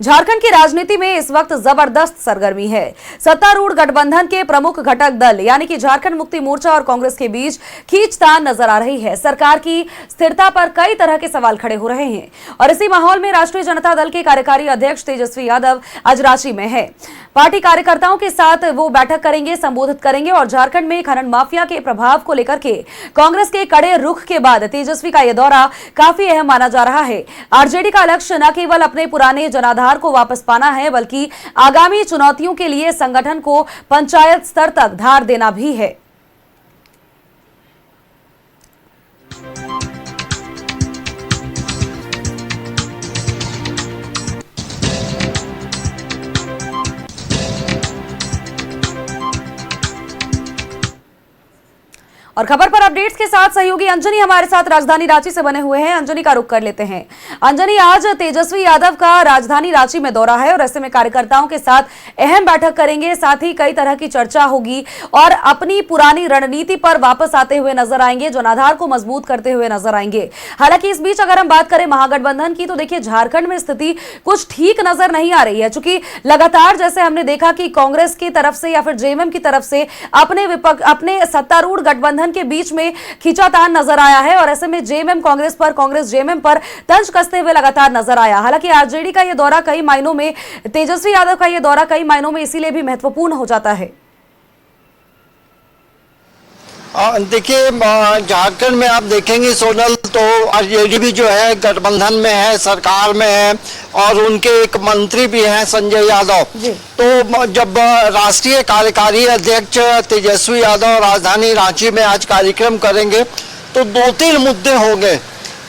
झारखंड की राजनीति में इस वक्त जबरदस्त सरगर्मी है। सत्तारूढ़ गठबंधन के प्रमुख घटक दल यानी कि झारखंड मुक्ति मोर्चा और कांग्रेस के बीच खींचतान नजर आ रही है। सरकार की स्थिरता पर कई तरह के सवाल खड़े हो रहे हैं और इसी माहौल में राष्ट्रीय जनता दल के कार्यकारी अध्यक्ष तेजस्वी यादव आज रांची में है। पार्टी कार्यकर्ताओं के साथ वो बैठक करेंगे, संबोधित करेंगे और झारखंड में खनन माफिया के प्रभाव को लेकर के कांग्रेस के कड़े रुख के बाद तेजस्वी का यह दौरा काफी अहम माना जा रहा है। आरजेडी का लक्ष्य न केवल अपने पुराने जनाधार को वापस पाना है बल्कि आगामी चुनौतियों के लिए संगठन को पंचायत स्तर तक धार देना भी है। और खबर पर अपडेट्स के साथ सहयोगी अंजनी हमारे साथ राजधानी रांची से बने हुए हैं। अंजनी का रुख कर लेते हैं। अंजनी, आज तेजस्वी यादव का राजधानी रांची में दौरा है और ऐसे में कार्यकर्ताओं के साथ अहम बैठक करेंगे, साथ ही कई तरह की चर्चा होगी और अपनी पुरानी रणनीति पर वापस आते हुए नजर आएंगे, जनाधार को मजबूत करते हुए नजर आएंगे। हालांकि इस बीच अगर हम बात करें महागठबंधन की तो देखिए झारखंड में स्थिति कुछ ठीक नजर नहीं आ रही है, चूंकि लगातार जैसे हमने देखा कि कांग्रेस की तरफ से या फिर जेएमएम की तरफ से अपने सत्तारूढ़ गठबंधन के बीच में खींचातान नजर आया है और ऐसे में जेएमएम कांग्रेस पर, कांग्रेस जेएमएम पर तंज कसते हुए लगातार नजर आया। हालांकि आरजेडी का यह दौरा कई मायनों में, तेजस्वी यादव का यह दौरा कई मायनों में इसीलिए भी महत्वपूर्ण हो जाता है। देखिए, झारखंड में आप देखेंगे सोनल, तो आरजेडी भी जो है गठबंधन में है, सरकार में है और उनके एक मंत्री भी हैं संजय यादव। तो जब राष्ट्रीय कार्यकारी अध्यक्ष तेजस्वी यादव राजधानी रांची में आज कार्यक्रम करेंगे तो 2-3 मुद्दे होंगे।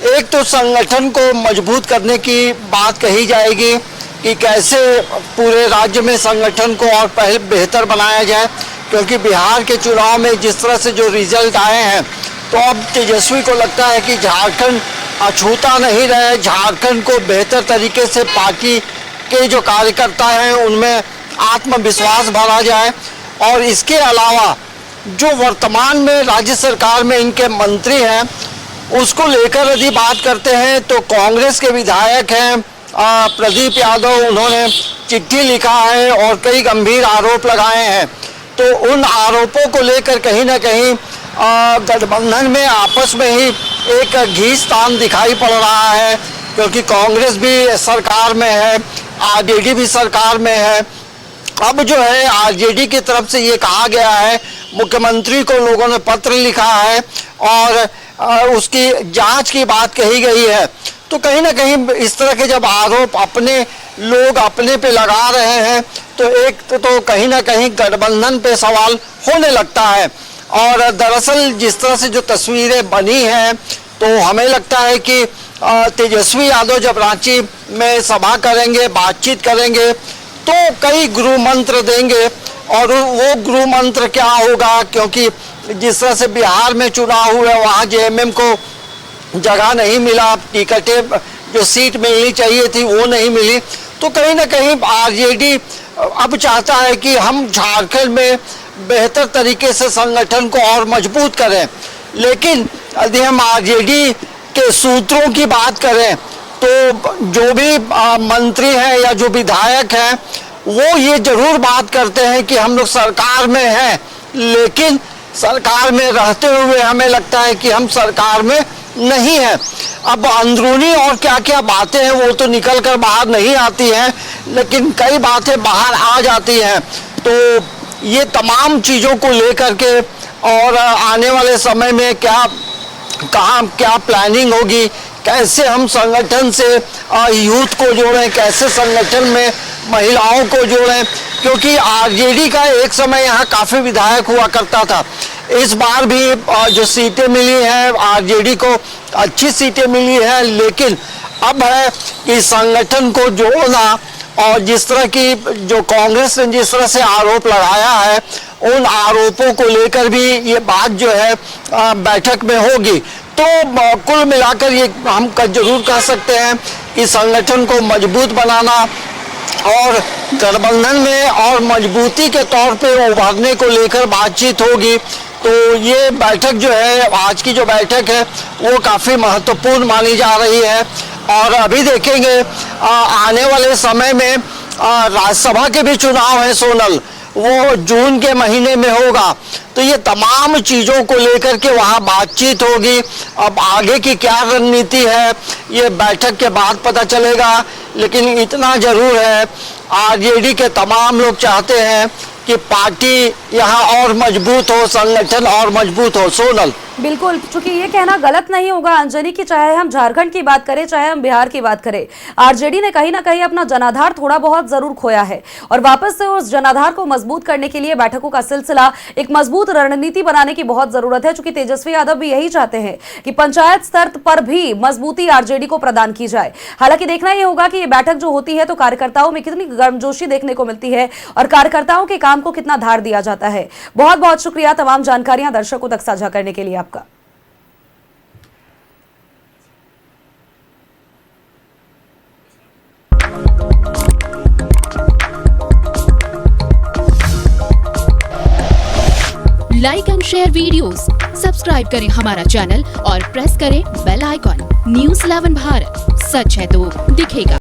एक तो संगठन को मजबूत करने की बात कही जाएगी कि कैसे पूरे राज्य में संगठन को और पहले बेहतर बनाया जाए, क्योंकि बिहार के चुनाव में जिस तरह से जो रिजल्ट आए हैं तो अब तेजस्वी को लगता है कि झारखंड अछूता नहीं रहे, झारखंड को बेहतर तरीके से पार्टी के जो कार्यकर्ता हैं उनमें आत्मविश्वास भरा जाए। और इसके अलावा जो वर्तमान में राज्य सरकार में इनके मंत्री हैं उसको लेकर यदि बात करते हैं तो कांग्रेस के विधायक हैं प्रदीप यादव, उन्होंने चिट्ठी लिखा है और कई गंभीर आरोप लगाए हैं। तो उन आरोपों को लेकर कहीं ना कहीं गठबंधन में आपस में ही एक घींचतान दिखाई पड़ रहा है, क्योंकि कांग्रेस भी सरकार में है, आरजेडी भी सरकार में है। अब जो है आरजेडी की तरफ से ये कहा गया है, मुख्यमंत्री को लोगों ने पत्र लिखा है और उसकी जांच की बात कही गई है। तो कहीं ना कहीं इस तरह के जब आरोप अपने लोग अपने पे लगा रहे हैं तो एक तो कहीं ना कहीं गठबंधन पे सवाल होने लगता है। और दरअसल जिस तरह से जो तस्वीरें बनी हैं तो हमें लगता है कि तेजस्वी यादव जब रांची में सभा करेंगे, बातचीत करेंगे तो कई गुरु मंत्र देंगे और वो गुरु मंत्र क्या होगा, क्योंकि जिस तरह से बिहार में चुनाव हुए वहाँ जेएमएम को जगह नहीं मिला, टिकटें जो सीट मिलनी चाहिए थी वो नहीं मिली। तो कहीं ना कहीं आरजेडी अब चाहता है कि हम झारखंड में बेहतर तरीके से संगठन को और मजबूत करें। लेकिन यदि हम आरजेडी के सूत्रों की बात करें तो जो भी मंत्री हैं या जो विधायक हैं वो ये जरूर बात करते हैं कि हम लोग सरकार में हैं, लेकिन सरकार में रहते हुए हमें लगता है कि हम सरकार में नहीं है। अब अंदरूनी और क्या क्या बातें हैं वो तो निकल कर बाहर नहीं आती हैं, लेकिन कई बातें बाहर आ जाती हैं। तो ये तमाम चीज़ों को लेकर के और आने वाले समय में क्या प्लानिंग होगी, कैसे हम संगठन से यूथ को जोड़ें, कैसे संगठन में महिलाओं को जोड़ें, क्योंकि आरजेडी का एक समय यहाँ काफ़ी विधायक हुआ करता था। इस बार भी जो सीटें मिली हैं आरजेडी को अच्छी सीटें मिली हैं, लेकिन अब है कि संगठन को जोड़ना और जिस तरह की जो कांग्रेस ने जिस तरह से आरोप लगाया है उन आरोपों को लेकर भी ये बात जो है बैठक में होगी। तो कुल मिलाकर ये हम जरूर कह सकते हैं कि संगठन को मजबूत बनाना और गठबंधन में और मजबूती के तौर पे उभरने को लेकर बातचीत होगी। तो ये बैठक जो है, आज की जो बैठक है वो काफ़ी महत्वपूर्ण मानी जा रही है। और अभी देखेंगे आने वाले समय में राज्यसभा के भी चुनाव है सोनल, वो जून के महीने में होगा। तो ये तमाम चीज़ों को लेकर के वहाँ बातचीत होगी। अब आगे की क्या रणनीति है ये बैठक के बाद पता चलेगा, लेकिन इतना जरूर है आरजेडी के तमाम लोग चाहते हैं कि पार्टी यहाँ और मजबूत हो, संगठन और मजबूत हो। सोनल, बिल्कुल, चूंकि ये कहना गलत नहीं होगा अंजनी की, चाहे हम झारखंड की बात करें चाहे हम बिहार की बात करें, आरजेडी ने कहीं ना कहीं अपना जनाधार थोड़ा बहुत जरूर खोया है और वापस से उस जनाधार को मजबूत करने के लिए बैठकों का सिलसिला, एक मजबूत रणनीति बनाने की बहुत जरूरत है। चूंकि तेजस्वी यादव भी यही चाहते हैं कि पंचायत स्तर पर भी मजबूती आरजेडी को प्रदान की जाए। हालांकि देखना यह होगा कि ये बैठक जो होती है तो कार्यकर्ताओं में कितनी गर्मजोशी देखने को मिलती है और कार्यकर्ताओं के काम को कितना धार दिया जाता है। बहुत बहुत शुक्रिया तमाम जानकारियां दर्शकों तक साझा करने के लिए आपका। Like and share videos, subscribe करें हमारा चैनल और प्रेस करें बेल आइकॉन। न्यूज़ 11 भारत, सच है तो दिखेगा।